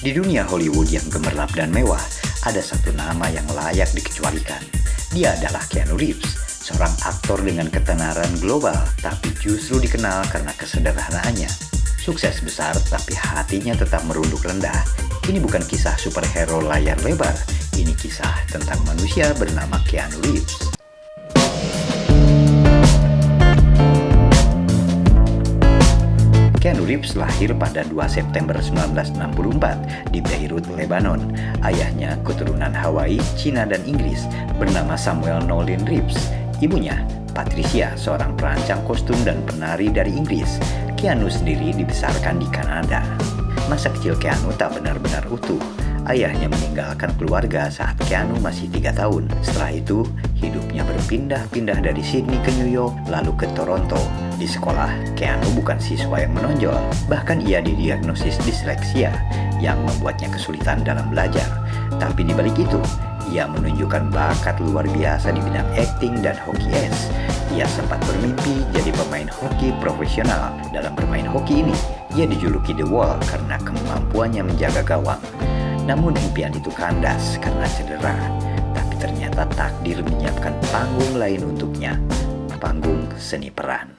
Di dunia Hollywood yang gemerlap dan mewah, ada satu nama yang layak dikecualikan. Dia adalah Keanu Reeves, seorang aktor dengan ketenaran global, tapi justru dikenal karena kesederhanaannya. Sukses besar, tapi hatinya tetap merunduk rendah. Ini bukan kisah superhero layar lebar, ini kisah tentang manusia bernama Keanu Reeves. Keanu Reeves lahir pada 2 September 1964 di Beirut, Lebanon. Ayahnya keturunan Hawaii, Cina, dan Inggris, bernama Samuel Nolan Reeves. Ibunya, Patricia, seorang perancang kostum dan penari dari Inggris. Keanu sendiri dibesarkan di Kanada. Masa kecil Keanu tak benar-benar utuh. Ayahnya meninggalkan keluarga saat Keanu masih 3 tahun. Setelah itu, hidupnya berpindah-pindah dari Sydney ke New York, lalu ke Toronto. Di sekolah, Keanu bukan siswa yang menonjol. Bahkan ia didiagnosis disleksia yang membuatnya kesulitan dalam belajar. Tapi di balik itu, ia menunjukkan bakat luar biasa di bidang akting dan hoki es. Ia sempat bermimpi jadi pemain hoki profesional. Dalam bermain hoki ini, ia dijuluki The Wall karena kemampuannya menjaga gawang. Namun impian itu kandas karena cedera. Tapi ternyata takdir menyiapkan panggung lain untuknya, panggung seni peran.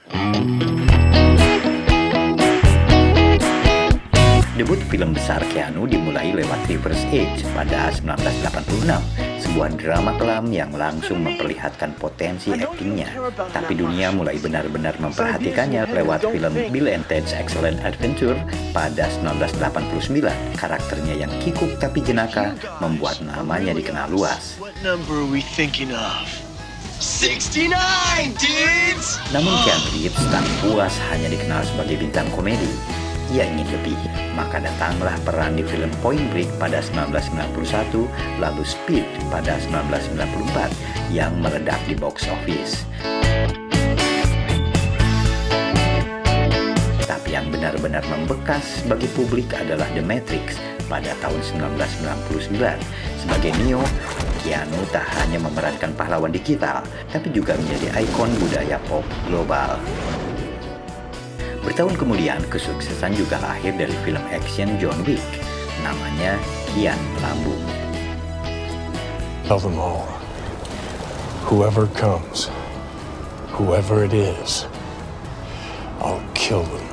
Debut film besar Keanu dimulai lewat River's Edge pada 1986, sebuah drama kelam yang langsung memperlihatkan potensi aktingnya. Tapi dunia mulai benar-benar memperhatikannya lewat film Bill and Ted's Excellent Adventure pada 1989. Karakternya yang kikuk tapi jenaka membuat namanya dikenal luas. What number are we thinking of? 69, dudes! Namun Keanu Reeves tak puas hanya dikenal sebagai bintang komedi. Ia ingin lebih, maka datanglah peran di film Point Break pada 1991, lalu Speed pada 1994 yang meledak di box office. Tapi yang benar-benar membekas bagi publik adalah The Matrix pada tahun 1999. Sebagai Neo, Keanu tak hanya memerankan pahlawan digital, tapi juga menjadi ikon budaya pop global. Bertahun kemudian, kesuksesan juga lahir dari film action John Wick. Namanya Kian Melambung. Tell them all. Whoever comes, whoever it is, I'll kill them.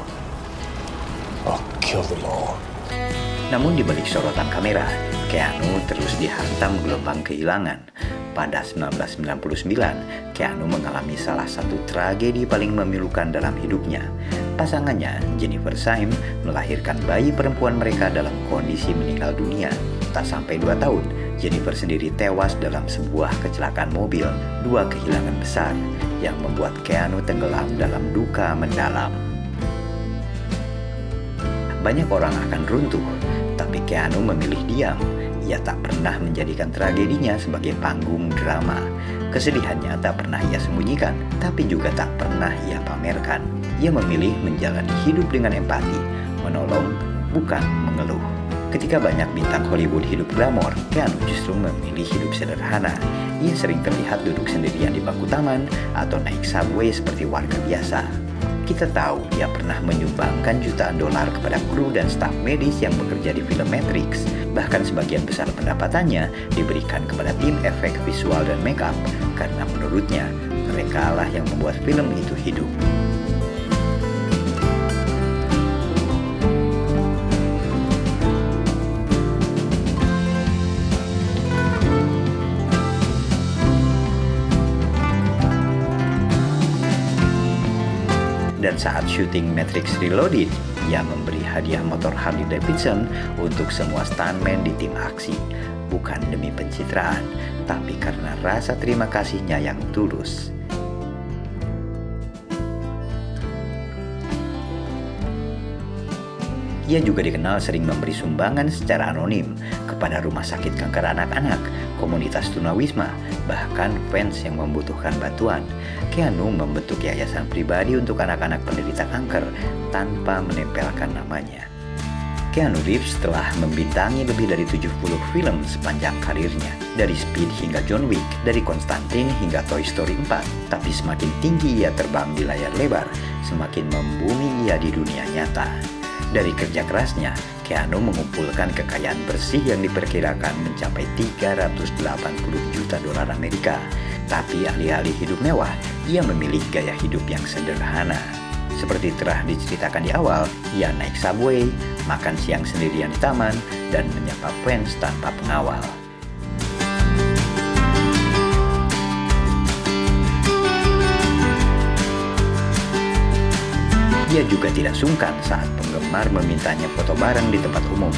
I'll kill them all. Namun di balik sorotan kamera, Keanu terus dihantam gelombang kehilangan. Pada 1999, Keanu mengalami salah satu tragedi paling memilukan dalam hidupnya. Pasangannya, Jennifer Syme, melahirkan bayi perempuan mereka dalam kondisi meninggal dunia. Tak sampai 2 tahun, Jennifer sendiri tewas dalam sebuah kecelakaan mobil. 2 kehilangan besar yang membuat Keanu tenggelam dalam duka mendalam. Banyak orang akan runtuh, tapi Keanu memilih diam. Ia tak pernah menjadikan tragedinya sebagai panggung drama. Kesedihannya tak pernah ia sembunyikan, tapi juga tak pernah ia pamerkan. Ia memilih menjalani hidup dengan empati, menolong, bukan mengeluh. Ketika banyak bintang Hollywood hidup glamor, Keanu justru memilih hidup sederhana. Ia sering terlihat duduk sendirian di bangku taman atau naik subway seperti warga biasa. Kita tahu dia pernah menyumbangkan jutaan dolar kepada kru dan staf medis yang bekerja di film Matrix. Bahkan sebagian besar pendapatannya diberikan kepada tim efek visual dan make up, karena menurutnya mereka lah yang membuat film itu hidup. Dan saat syuting Matrix Reloaded, ia memberi hadiah motor Harley Davidson untuk semua stuntman di tim aksi. Bukan demi pencitraan, tapi karena rasa terima kasihnya yang tulus. Ia juga dikenal sering memberi sumbangan secara anonim kepada rumah sakit kanker anak-anak, komunitas tunawisma, bahkan fans yang membutuhkan bantuan. Keanu membentuk yayasan pribadi untuk anak-anak penderita kanker tanpa menempelkan namanya. Keanu Reeves telah membintangi lebih dari 70 film sepanjang karirnya, dari Speed hingga John Wick, dari Constantine hingga Toy Story 4. Tapi semakin tinggi ia terbang di layar lebar, semakin membumi ia di dunia nyata. Dari kerja kerasnya, Keanu mengumpulkan kekayaan bersih yang diperkirakan mencapai 380 juta dolar Amerika. Tapi alih-alih hidup mewah, ia memilih gaya hidup yang sederhana. Seperti telah diceritakan di awal, ia naik subway, makan siang sendirian di taman, dan menyapa fans tanpa pengawal. Ia juga tidak sungkan saat penggemar memintanya foto bareng di tempat umum.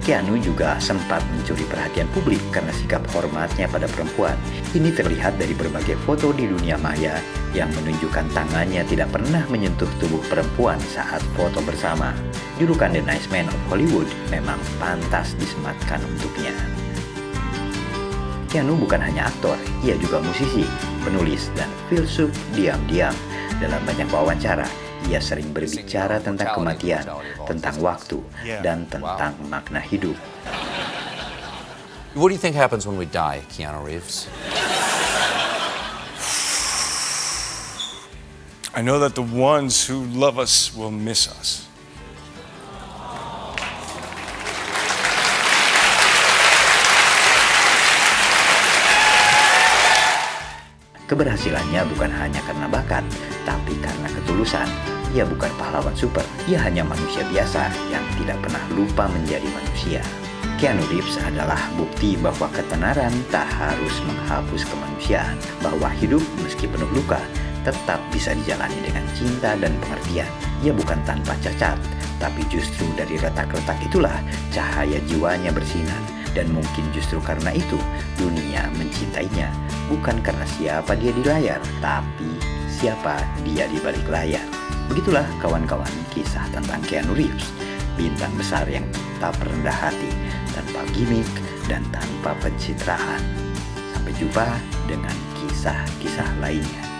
Keanu juga sempat mencuri perhatian publik karena sikap hormatnya pada perempuan. Ini terlihat dari berbagai foto di dunia maya yang menunjukkan tangannya tidak pernah menyentuh tubuh perempuan saat foto bersama. Julukan The Nice Man of Hollywood memang pantas disematkan untuknya. Keanu bukan hanya aktor, ia juga musisi, penulis, dan filsuf diam-diam. Dalam banyak wawancara, ia sering berbicara tentang kematian, tentang waktu, dan tentang makna hidup. What do you think happens when we die, Keanu Reeves? I know that the ones who love us will miss us. Keberhasilannya bukan hanya karena bakat, tapi karena ketulusan. Ia bukan pahlawan super, ia hanya manusia biasa yang tidak pernah lupa menjadi manusia. Keanu Reeves adalah bukti bahwa ketenaran tak harus menghapus kemanusiaan, bahwa hidup meski penuh luka tetap bisa dijalani dengan cinta dan pengertian. Ia bukan tanpa cacat, tapi justru dari retak-retak itulah cahaya jiwanya bersinar. Dan mungkin justru karena itu, dunia mencintainya. Bukan karena siapa dia di layar, tapi siapa dia di balik layar. Begitulah kawan-kawan kisah tentang Keanu Reeves, bintang besar yang tetap rendah hati, tanpa gimmick dan tanpa pencitraan. Sampai jumpa dengan kisah-kisah lainnya.